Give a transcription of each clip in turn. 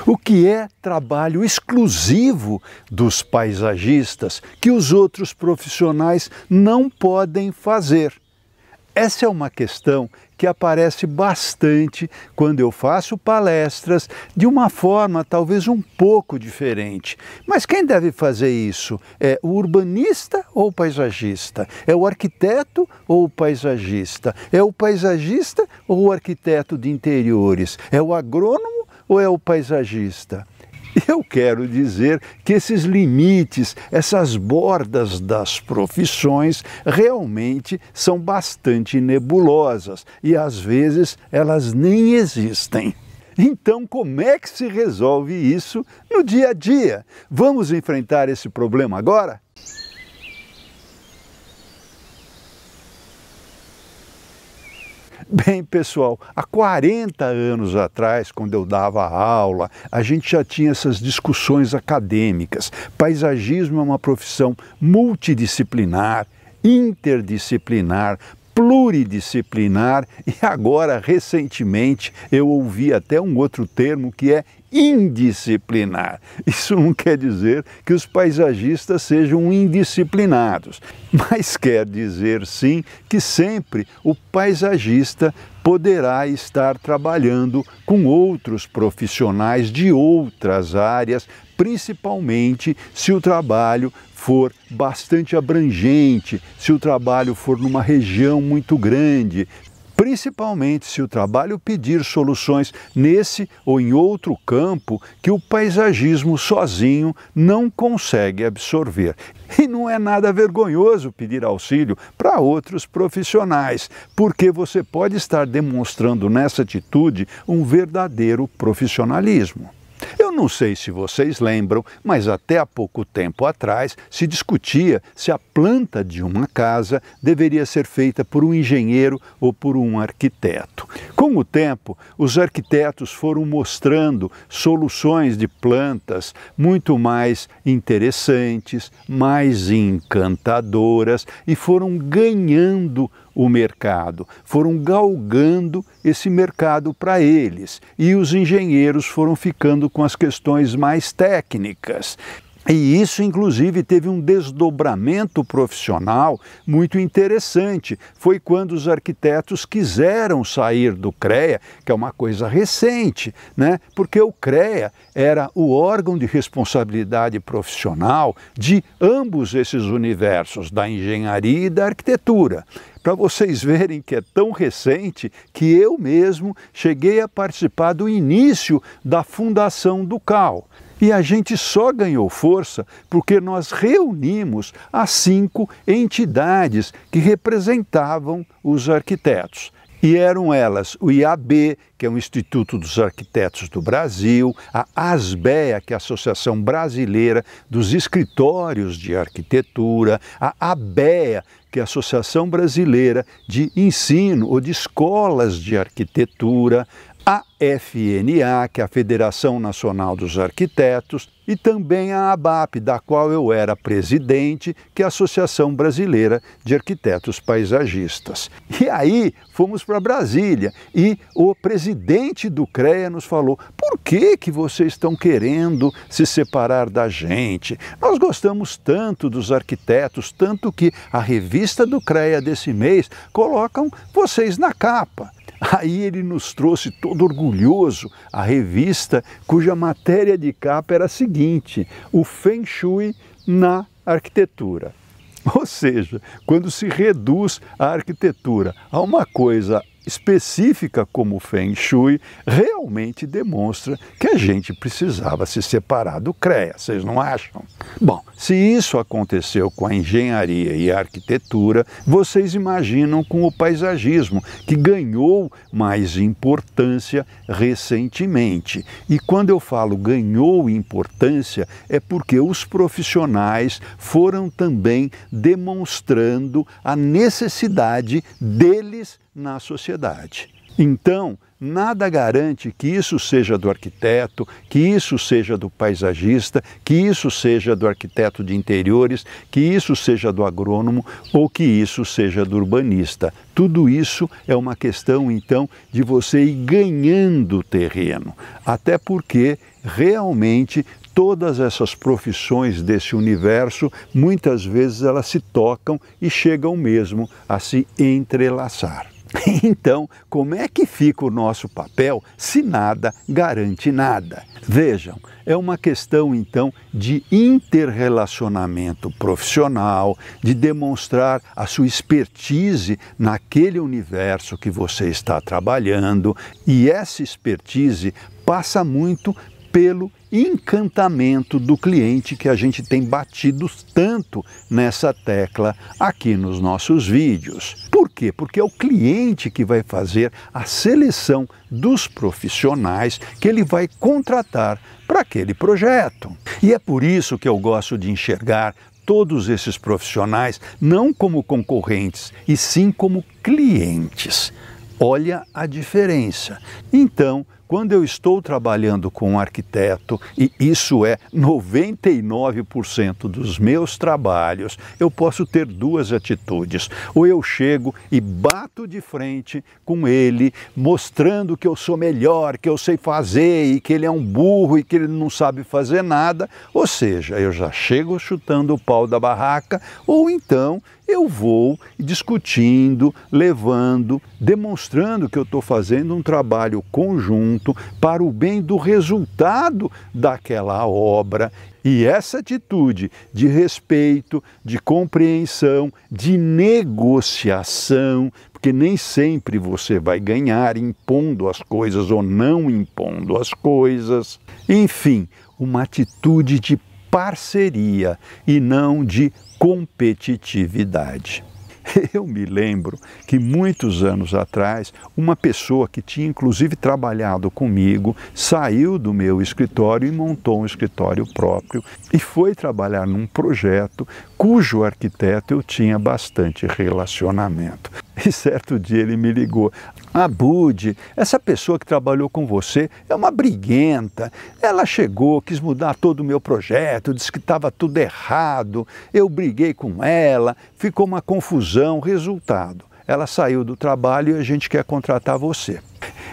O que é trabalho exclusivo dos paisagistas que os outros profissionais não podem fazer? Essa é uma questão que aparece bastante quando eu faço palestras de uma forma talvez um pouco diferente. Mas quem deve fazer isso? É o urbanista ou o paisagista? É o arquiteto ou o paisagista? É o paisagista ou o arquiteto de interiores? É o agrônomo ou é o paisagista? Eu quero dizer que esses limites, essas bordas das profissões realmente são bastante nebulosas e às vezes elas nem existem. Então, como é que se resolve isso no dia a dia? Vamos enfrentar esse problema agora? Bem, pessoal, há 40 anos atrás, quando eu dava aula, a gente já tinha essas discussões acadêmicas. Paisagismo é uma profissão multidisciplinar, interdisciplinar, pluridisciplinar e agora, recentemente, eu ouvi até um outro termo que é indisciplinar. Isso não quer dizer que os paisagistas sejam indisciplinados, mas quer dizer sim que sempre o paisagista poderá estar trabalhando com outros profissionais de outras áreas, principalmente se o trabalho for bastante abrangente, se o trabalho for numa região muito grande, principalmente se o trabalho pedir soluções nesse ou em outro campo que o paisagismo sozinho não consegue absorver. E não é nada vergonhoso pedir auxílio para outros profissionais, porque você pode estar demonstrando nessa atitude um verdadeiro profissionalismo. Eu não sei se vocês lembram, mas até há pouco tempo atrás se discutia se a planta de uma casa deveria ser feita por um engenheiro ou por um arquiteto. Com o tempo, os arquitetos foram mostrando soluções de plantas muito mais interessantes, mais encantadoras e foram ganhando o mercado, foram galgando esse mercado para eles e os engenheiros foram ficando com as questões mais técnicas. E isso, inclusive, teve um desdobramento profissional muito interessante. Foi quando os arquitetos quiseram sair do CREA, que é uma coisa recente, né? Porque o CREA era o órgão de responsabilidade profissional de ambos esses universos, da engenharia e da arquitetura. Para vocês verem que é tão recente que eu mesmo cheguei a participar do início da fundação do CAL. E a gente só ganhou força porque nós reunimos as 5 entidades que representavam os arquitetos. E eram elas o IAB, que é o Instituto dos Arquitetos do Brasil, a ASBEA, que é a Associação Brasileira dos Escritórios de Arquitetura, a ABEA, que é a Associação Brasileira de Ensino ou de Escolas de Arquitetura, a FNA, que é a Federação Nacional dos Arquitetos, e também a ABAP, da qual eu era presidente, que é a Associação Brasileira de Arquitetos Paisagistas. E aí fomos para Brasília e o presidente do CREA nos falou: por que vocês estão querendo se separar da gente? Nós gostamos tanto dos arquitetos, tanto que a revista do CREA desse mês colocam vocês na capa. Aí ele nos trouxe, todo orgulhoso, a revista cuja matéria de capa era a seguinte: o Feng Shui na arquitetura. Ou seja, quando se reduz a arquitetura a uma coisa específica como o Feng Shui, realmente demonstra que a gente precisava se separar do CREA, vocês não acham? Bom, se isso aconteceu com a engenharia e a arquitetura, vocês imaginam com o paisagismo, que ganhou mais importância recentemente. E quando eu falo ganhou importância, é porque os profissionais foram também demonstrando a necessidade deles na sociedade. Então, nada garante que isso seja do arquiteto, que isso seja do paisagista, que isso seja do arquiteto de interiores, que isso seja do agrônomo ou que isso seja do urbanista. Tudo isso é uma questão, então, de você ir ganhando terreno, até porque realmente todas essas profissões desse universo, muitas vezes elas se tocam e chegam mesmo a se entrelaçar. Então, como é que fica o nosso papel se nada garante nada? Vejam, é uma questão então de interrelacionamento profissional, de demonstrar a sua expertise naquele universo que você está trabalhando, e essa expertise passa muito pelo encantamento do cliente, que a gente tem batido tanto nessa tecla aqui nos nossos vídeos. Por quê? Porque é o cliente que vai fazer a seleção dos profissionais que ele vai contratar para aquele projeto. E é por isso que eu gosto de enxergar todos esses profissionais não como concorrentes, e sim como clientes. Olha a diferença. Então, quando eu estou trabalhando com um arquiteto, e isso é 99% dos meus trabalhos, eu posso ter duas atitudes. Ou eu chego e bato de frente com ele, mostrando que eu sou melhor, que eu sei fazer, e que ele é um burro e que ele não sabe fazer nada, ou seja, eu já chego chutando o pau da barraca, ou então eu vou discutindo, levando, demonstrando que eu estou fazendo um trabalho conjunto para o bem do resultado daquela obra. E essa atitude de respeito, de compreensão, de negociação, porque nem sempre você vai ganhar impondo as coisas ou não impondo as coisas. Enfim, uma atitude de parceria e não de competitividade. Eu me lembro que muitos anos atrás, uma pessoa que tinha inclusive trabalhado comigo, saiu do meu escritório e montou um escritório próprio e foi trabalhar num projeto cujo arquiteto eu tinha bastante relacionamento. E certo dia ele me ligou: Abud, essa pessoa que trabalhou com você é uma briguenta. Ela chegou, quis mudar todo o meu projeto, disse que estava tudo errado. Eu briguei com ela, ficou uma confusão. Resultado, ela saiu do trabalho e a gente quer contratar você.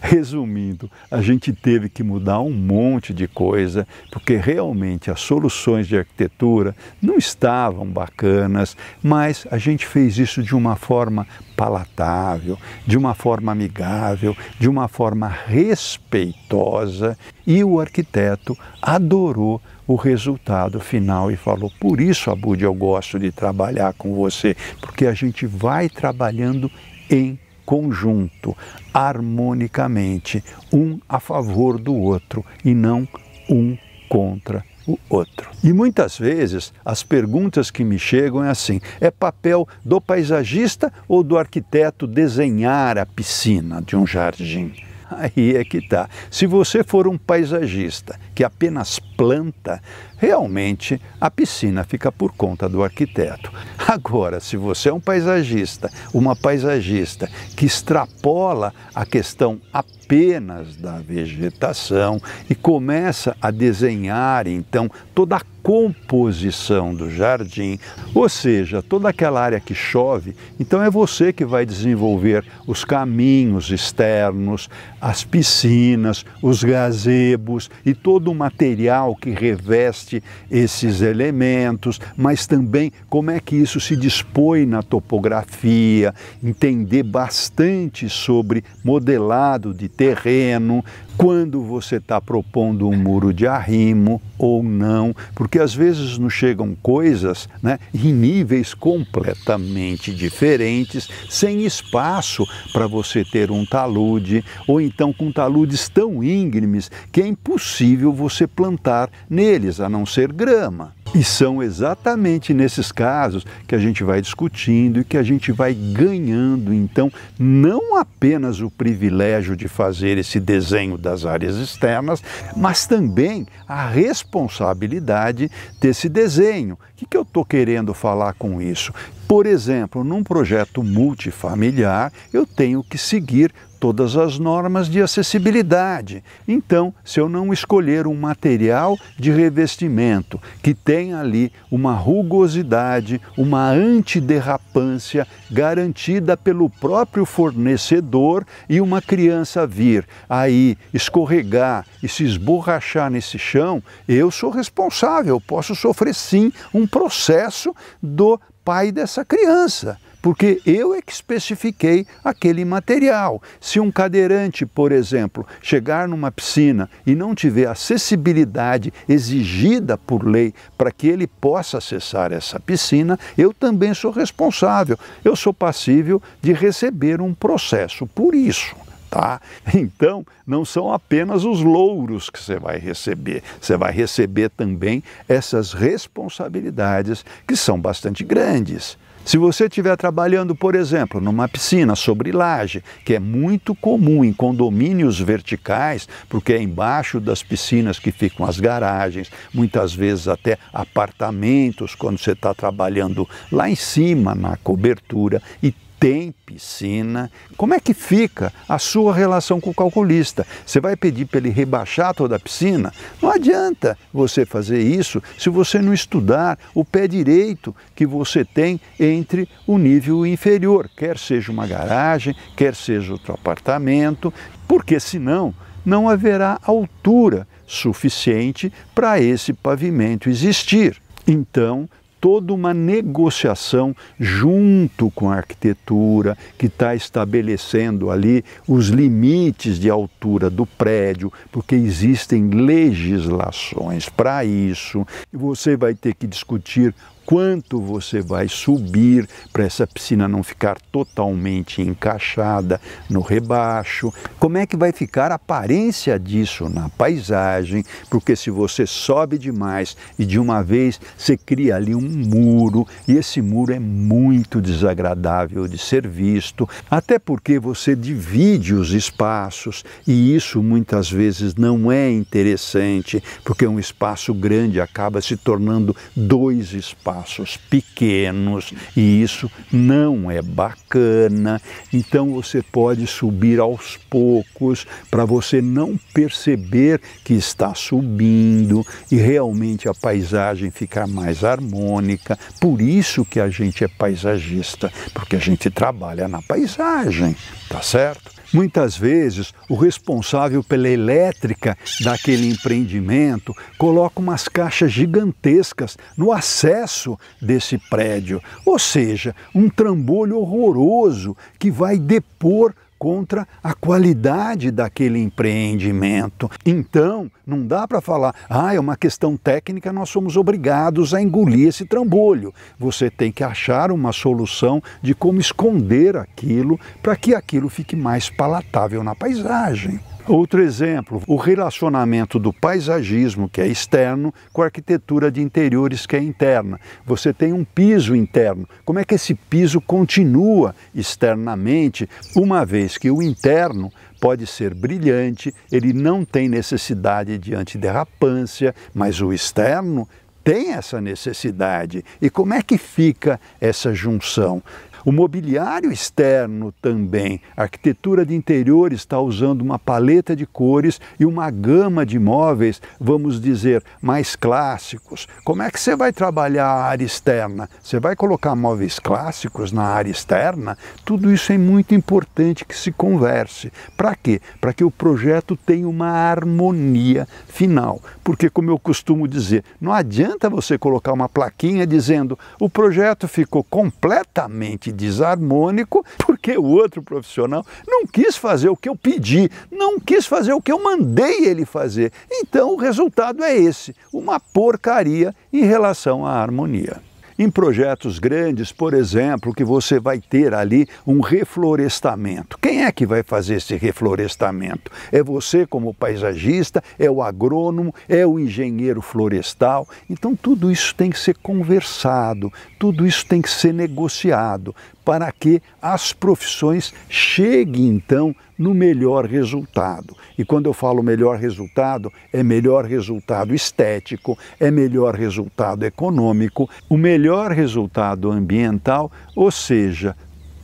Resumindo, a gente teve que mudar um monte de coisa, porque realmente as soluções de arquitetura não estavam bacanas, mas a gente fez isso de uma forma palatável, de uma forma amigável, de uma forma respeitosa, e o arquiteto adorou o resultado final e falou: por isso, Abud, eu gosto de trabalhar com você, porque a gente vai trabalhando em conjunto, harmonicamente, um a favor do outro e não um contra o outro. E muitas vezes as perguntas que me chegam é assim: é papel do paisagista ou do arquiteto desenhar a piscina de um jardim? Aí é que tá. Se você for um paisagista que apenas planta, realmente a piscina fica por conta do arquiteto. Agora, se você é um paisagista, uma paisagista que extrapola a questão apenas da vegetação e começa a desenhar, então, toda a composição do jardim, ou seja, toda aquela área que chove, então é você que vai desenvolver os caminhos externos, as piscinas, os gazebos e todo o material que reveste esses elementos, mas também como é que isso se dispõe na topografia, entender bastante sobre modelado de terreno, quando você está propondo um muro de arrimo ou não, porque às vezes nos chegam coisas, né, em níveis completamente diferentes, sem espaço para você ter um talude, ou então com taludes tão íngremes que é impossível você plantar neles, a não ser grama. E são exatamente nesses casos que a gente vai discutindo e que a gente vai ganhando, então, não apenas o privilégio de fazer esse desenho das áreas externas, mas também a responsabilidade desse desenho. O que eu estou querendo falar com isso? Por exemplo, num projeto multifamiliar, eu tenho que seguir todas as normas de acessibilidade. Então, se eu não escolher um material de revestimento que tenha ali uma rugosidade, uma antiderrapância garantida pelo próprio fornecedor, e uma criança vir aí escorregar e se esborrachar nesse chão, eu sou responsável, eu posso sofrer sim um processo do pai dessa criança, porque eu é que especifiquei aquele material. Se um cadeirante, por exemplo, chegar numa piscina e não tiver acessibilidade exigida por lei para que ele possa acessar essa piscina, eu também sou responsável. Eu sou passível de receber um processo por isso. Tá? Então, não são apenas os louros que você vai receber também essas responsabilidades que são bastante grandes. Se você estiver trabalhando, por exemplo, numa piscina sobre laje, que é muito comum em condomínios verticais, porque é embaixo das piscinas que ficam as garagens, muitas vezes até apartamentos, quando você está trabalhando lá em cima, na cobertura, e tem piscina, como é que fica a sua relação com o calculista? Você vai pedir para ele rebaixar toda a piscina? Não adianta você fazer isso se você não estudar o pé direito que você tem entre o nível inferior, quer seja uma garagem, quer seja outro apartamento, porque senão não haverá altura suficiente para esse pavimento existir. Então, toda uma negociação junto com a arquitetura que está estabelecendo ali os limites de altura do prédio, porque existem legislações para isso. Você vai ter que discutir quanto você vai subir para essa piscina não ficar totalmente encaixada no rebaixo, como é que vai ficar a aparência disso na paisagem, porque se você sobe demais e de uma vez você cria ali um muro, e esse muro é muito desagradável de ser visto, até porque você divide os espaços, e isso muitas vezes não é interessante, porque um espaço grande acaba se tornando dois espaços pequenos, e isso não é bacana. Então você pode subir aos poucos para você não perceber que está subindo e realmente a paisagem ficar mais harmônica. Por isso que a gente é paisagista, porque a gente trabalha na paisagem, tá certo? Muitas vezes, o responsável pela elétrica daquele empreendimento coloca umas caixas gigantescas no acesso desse prédio, ou seja, um trambolho horroroso que vai depor contra a qualidade daquele empreendimento. Então, não dá para falar, é uma questão técnica, nós somos obrigados a engolir esse trambolho. Você tem que achar uma solução de como esconder aquilo para que aquilo fique mais palatável na paisagem. Outro exemplo, o relacionamento do paisagismo, que é externo, com a arquitetura de interiores, que é interna. Você tem um piso interno. Como é que esse piso continua externamente, uma vez que o interno pode ser brilhante, ele não tem necessidade de antiderrapância, mas o externo tem essa necessidade. E como é que fica essa junção? O mobiliário externo também, a arquitetura de interiores está usando uma paleta de cores e uma gama de móveis, vamos dizer, mais clássicos. Como é que você vai trabalhar a área externa? Você vai colocar móveis clássicos na área externa? Tudo isso é muito importante que se converse. Para quê? Para que o projeto tenha uma harmonia final. Porque, como eu costumo dizer, não adianta você colocar uma plaquinha dizendo o projeto ficou completamente desarmônico porque o outro profissional não quis fazer o que eu pedi, não quis fazer o que eu mandei ele fazer. Então o resultado é esse, uma porcaria em relação à harmonia. Em projetos grandes, por exemplo, que você vai ter ali um reflorestamento. Quem é que vai fazer esse reflorestamento? É você como paisagista, é o agrônomo, é o engenheiro florestal. Então tudo isso tem que ser conversado, tudo isso tem que ser negociado para que as profissões cheguem então no melhor resultado. E quando eu falo melhor resultado, é melhor resultado estético, é melhor resultado econômico, o melhor resultado ambiental, ou seja,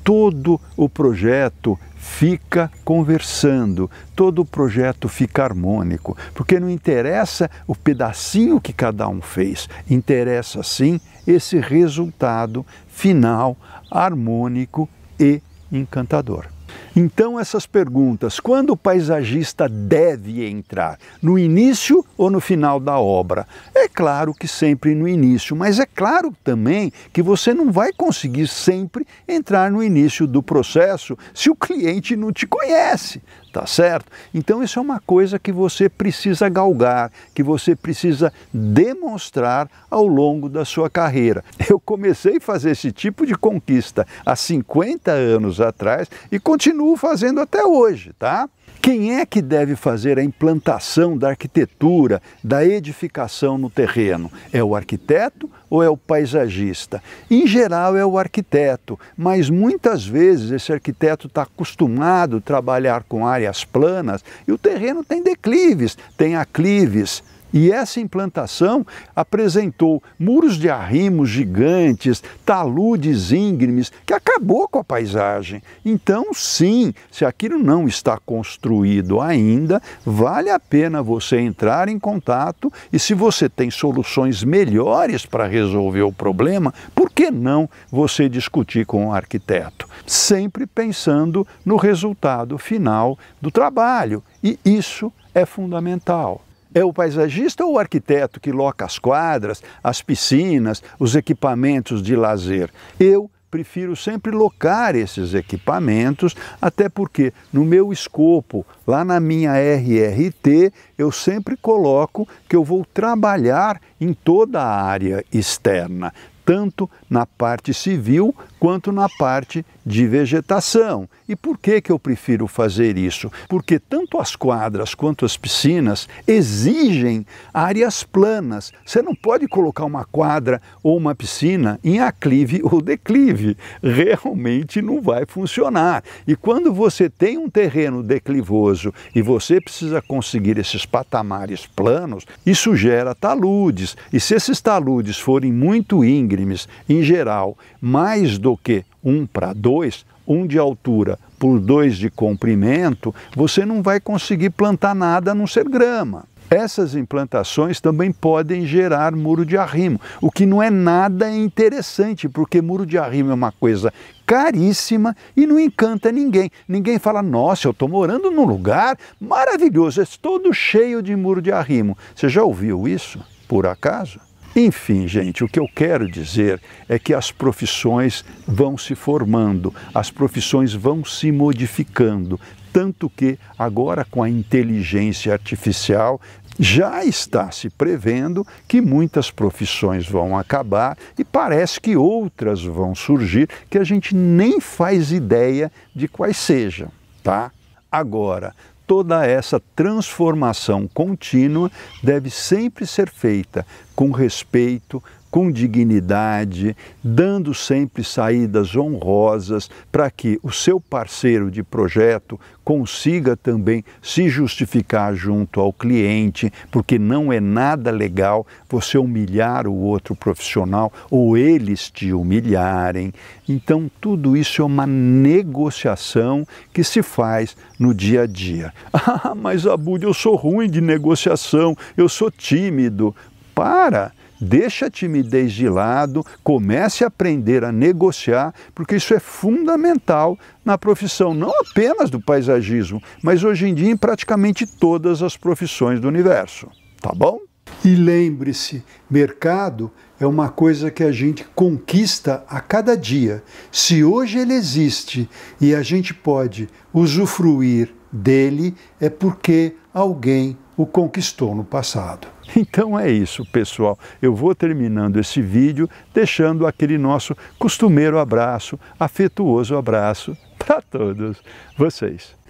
todo o projeto fica conversando, todo o projeto fica harmônico, porque não interessa o pedacinho que cada um fez, interessa sim esse resultado final, harmônico e encantador. Então essas perguntas, quando o paisagista deve entrar? No início ou no final da obra? É claro que sempre no início, mas é claro também que você não vai conseguir sempre entrar no início do processo se o cliente não te conhece, tá certo? Então isso é uma coisa que você precisa galgar, que você precisa demonstrar ao longo da sua carreira. Eu comecei a fazer esse tipo de conquista há 50 anos atrás e continuo fazendo até hoje, tá? Quem é que deve fazer a implantação da arquitetura, da edificação no terreno? É o arquiteto ou é o paisagista? Em geral é o arquiteto, mas muitas vezes esse arquiteto está acostumado a trabalhar com áreas planas e o terreno tem declives, tem aclives. E essa implantação apresentou muros de arrimos gigantes, taludes íngremes, que acabou com a paisagem. Então, sim, se aquilo não está construído ainda, vale a pena você entrar em contato e se você tem soluções melhores para resolver o problema, por que não você discutir com o arquiteto? Sempre pensando no resultado final do trabalho. E isso é fundamental. É o paisagista ou o arquiteto que loca as quadras, as piscinas, os equipamentos de lazer? Eu prefiro sempre locar esses equipamentos, até porque no meu escopo, lá na minha RRT, eu sempre coloco que eu vou trabalhar em toda a área externa, tanto na parte civil quanto na parte de vegetação. E por que eu prefiro fazer isso? Porque tanto as quadras quanto as piscinas exigem áreas planas. Você não pode colocar uma quadra ou uma piscina em aclive ou declive. Realmente não vai funcionar. E quando você tem um terreno declivoso e você precisa conseguir esses patamares planos, isso gera taludes. E se esses taludes forem muito íngremes, em geral, mais do que 1:2, 1 de altura por 2 de comprimento, você não vai conseguir plantar nada a não ser grama. Essas implantações também podem gerar muro de arrimo, o que não é nada interessante, porque muro de arrimo é uma coisa caríssima e não encanta ninguém. Ninguém fala, nossa, eu estou morando num lugar maravilhoso, é todo cheio de muro de arrimo. Você já ouviu isso, por acaso? Enfim, gente, o que eu quero dizer é que as profissões vão se formando, as profissões vão se modificando, tanto que agora com a inteligência artificial já está se prevendo que muitas profissões vão acabar e parece que outras vão surgir que a gente nem faz ideia de quais sejam, tá? Agora, toda essa transformação contínua deve sempre ser feita com respeito, com dignidade, dando sempre saídas honrosas para que o seu parceiro de projeto consiga também se justificar junto ao cliente, porque não é nada legal você humilhar o outro profissional ou eles te humilharem. Então tudo isso é uma negociação que se faz no dia a dia. Ah, mas Abud, eu sou ruim de negociação, eu sou tímido. Para! Deixa a timidez de lado, comece a aprender a negociar, porque isso é fundamental na profissão, não apenas do paisagismo, mas hoje em dia em praticamente todas as profissões do universo. Tá bom? E lembre-se, mercado é uma coisa que a gente conquista a cada dia. Se hoje ele existe e a gente pode usufruir dele, é porque alguém o conquistou no passado. Então é isso, pessoal. Eu vou terminando esse vídeo deixando aquele nosso costumeiro abraço, afetuoso abraço para todos vocês.